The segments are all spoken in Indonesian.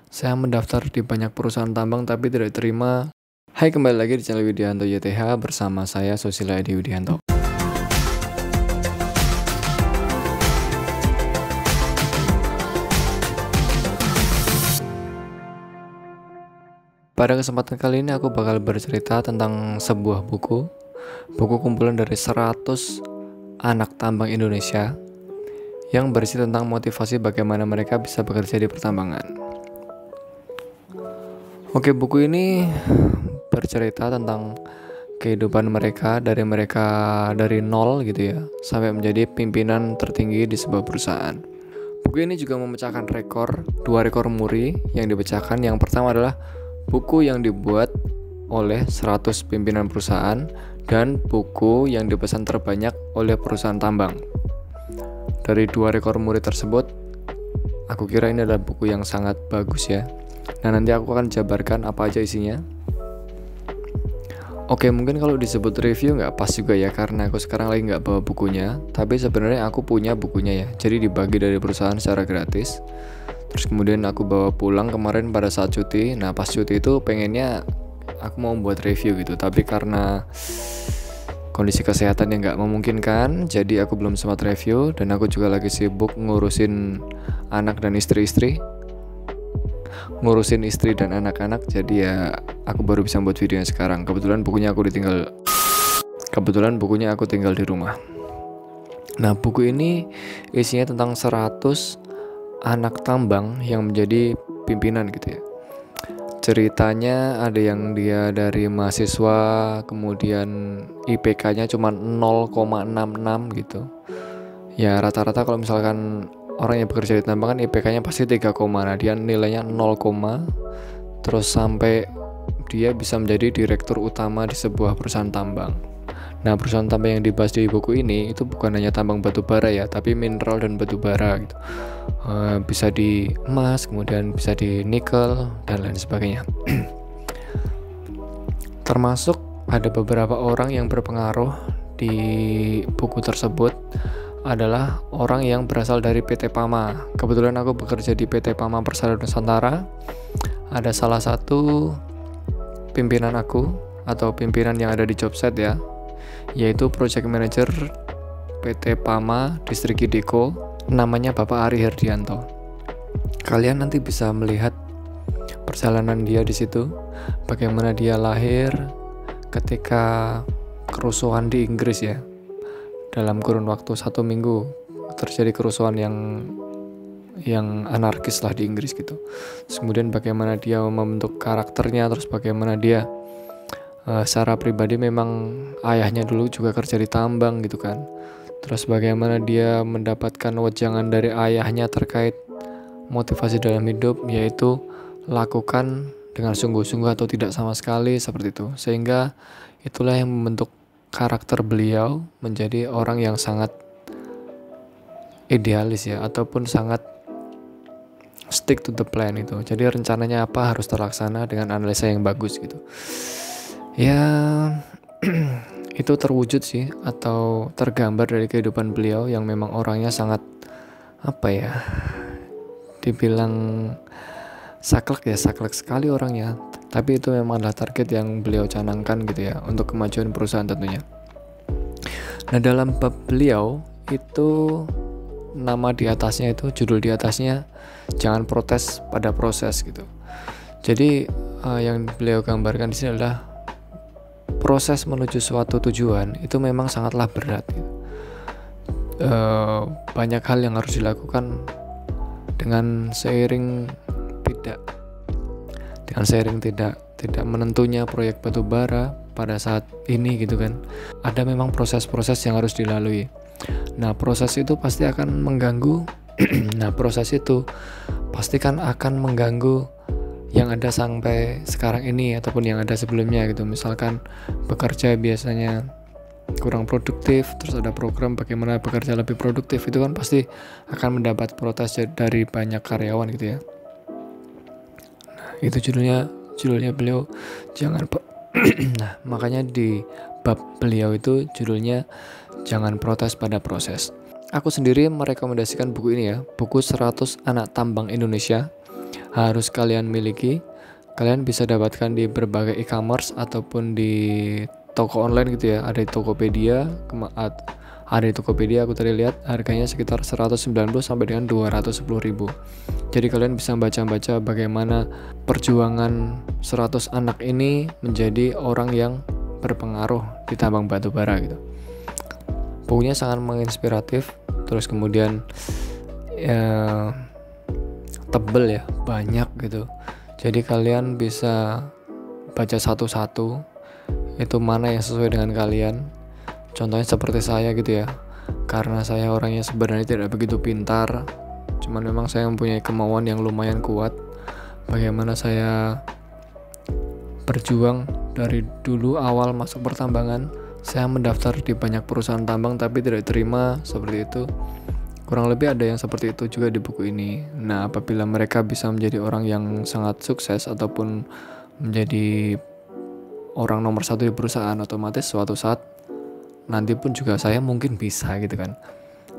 Saya mendaftar di banyak perusahaan tambang tapi tidak diterima. Hai, kembali lagi di channel Widianto YTH bersama saya Susila Edi Widianto. Pada kesempatan kali ini aku bakal bercerita tentang sebuah buku kumpulan dari 100 anak tambang Indonesia yang berisi tentang motivasi bagaimana mereka bisa bekerja di pertambangan. Oke, buku ini bercerita tentang kehidupan mereka dari nol gitu ya, sampai menjadi pimpinan tertinggi di sebuah perusahaan. Buku ini juga memecahkan dua rekor muri yang dipecahkan. Yang pertama adalah buku yang dibuat oleh 100 pimpinan perusahaan dan buku yang dipesan terbanyak oleh perusahaan tambang. Dari dua rekor muri tersebut, aku kira ini adalah buku yang sangat bagus ya. Nah, nanti aku akan jabarkan apa aja isinya. Oke, mungkin kalau disebut review nggak pas juga ya, karena aku sekarang lagi nggak bawa bukunya. Tapi sebenarnya aku punya bukunya ya, jadi dibagi dari perusahaan secara gratis. Terus kemudian aku bawa pulang kemarin pada saat cuti. Nah, pas cuti itu pengennya aku mau buat review gitu, tapi karena kondisi kesehatan yang nggak memungkinkan, jadi aku belum sempat review. Dan aku juga lagi sibuk ngurusin anak dan istri dan anak-anak, jadi ya aku baru bisa buat videonya sekarang. Kebetulan bukunya aku tinggal di rumah. Nah, buku ini isinya tentang 100 anak tambang yang menjadi pimpinan gitu ya. Ceritanya ada yang dia dari mahasiswa, kemudian IPK-nya cuma 0,66 gitu. Ya rata-rata kalau misalkan orang yang bekerja di tambang kan IPK-nya pasti 3, nah dia nilainya 0, terus sampai dia bisa menjadi direktur utama di sebuah perusahaan tambang. Nah, perusahaan tambang yang dibahas di buku ini itu bukan hanya tambang batu bara ya, tapi mineral dan batu bara gitu. Bisa di emas, kemudian bisa di nikel dan lain sebagainya. Termasuk ada beberapa orang yang berpengaruh di buku tersebut adalah orang yang berasal dari PT Pama. Kebetulan aku bekerja di PT Pama Persada Nusantara. Ada salah satu pimpinan aku atau pimpinan yang ada di Jobset ya, yaitu Project Manager PT Pama Distrik Ideko, namanya Bapak Ari Herdianto. Kalian nanti bisa melihat perjalanan dia di situ, bagaimana dia lahir ketika kerusuhan di Inggris ya. Dalam kurun waktu 1 minggu terjadi kerusuhan yang anarkis lah di Inggris gitu. Terus kemudian bagaimana dia membentuk karakternya, terus bagaimana dia secara pribadi memang ayahnya dulu juga kerja di tambang gitu kan. Terus bagaimana dia mendapatkan wejangan dari ayahnya terkait motivasi dalam hidup, yaitu lakukan dengan sungguh-sungguh atau tidak sama sekali, seperti itu. Sehingga itulah yang membentuk karakter beliau menjadi orang yang sangat idealis ya, ataupun sangat stick to the plan itu. Jadi rencananya apa harus terlaksana dengan analisa yang bagus gitu. Ya, itu terwujud sih atau tergambar dari kehidupan beliau yang memang orangnya sangat dibilang saklek sekali orangnya. Tapi itu memang adalah target yang beliau canangkan gitu ya, untuk kemajuan perusahaan tentunya. Nah, dalam bab beliau itu judul di atasnya jangan protes pada proses gitu. Jadi yang beliau gambarkan di sini adalah proses menuju suatu tujuan itu memang sangatlah berat gitu. Banyak hal yang harus dilakukan dengan seiring tidak menentunya proyek batu bara pada saat ini gitu kan. Ada memang proses-proses yang harus dilalui. Nah, proses itu pasti akan mengganggu yang ada sampai sekarang ini ataupun yang ada sebelumnya gitu. Misalkan bekerja biasanya kurang produktif, terus ada program bagaimana bekerja lebih produktif, itu kan pasti akan mendapat protes dari banyak karyawan gitu ya. Nah, itu judulnya beliau jangan nah, makanya di bab beliau itu judulnya jangan protes pada proses. Aku sendiri merekomendasikan buku ini ya, buku 100 Anak Tambang Indonesia. harus kalian miliki. Kalian bisa dapatkan di berbagai e-commerce ataupun di toko online gitu ya. Ada di Tokopedia, aku tadi lihat harganya sekitar 190 sampai dengan 210.000. Jadi kalian bisa baca-baca bagaimana perjuangan 100 anak ini menjadi orang yang berpengaruh di tambang batu bara gitu. Bukunya sangat menginspiratif, terus kemudian ya, tebel ya, banyak gitu. Jadi kalian bisa baca satu-satu itu mana yang sesuai dengan kalian. Contohnya seperti saya gitu ya, karena saya orangnya sebenarnya tidak begitu pintar, cuman memang saya mempunyai kemauan yang lumayan kuat. Bagaimana saya berjuang dari dulu awal masuk pertambangan, saya mendaftar di banyak perusahaan tambang tapi tidak diterima, seperti itu. Kurang lebih ada yang seperti itu juga di buku ini. Nah, apabila mereka bisa menjadi orang yang sangat sukses ataupun menjadi orang nomor 1 di perusahaan, otomatis suatu saat nanti pun juga saya mungkin bisa gitu kan.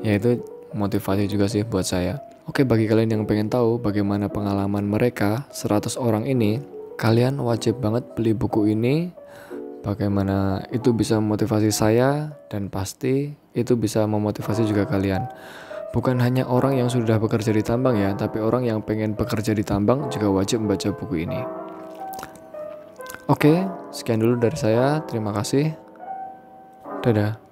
Ya itu motivasi juga sih buat saya. Oke, bagi kalian yang pengen tahu bagaimana pengalaman mereka 100 orang ini, kalian wajib banget beli buku ini. Bagaimana itu bisa memotivasi saya, dan pasti itu bisa memotivasi juga kalian. Bukan hanya orang yang sudah bekerja di tambang ya, tapi orang yang pengen bekerja di tambang juga wajib membaca buku ini. Oke, sekian dulu dari saya. Terima kasih. Dadah.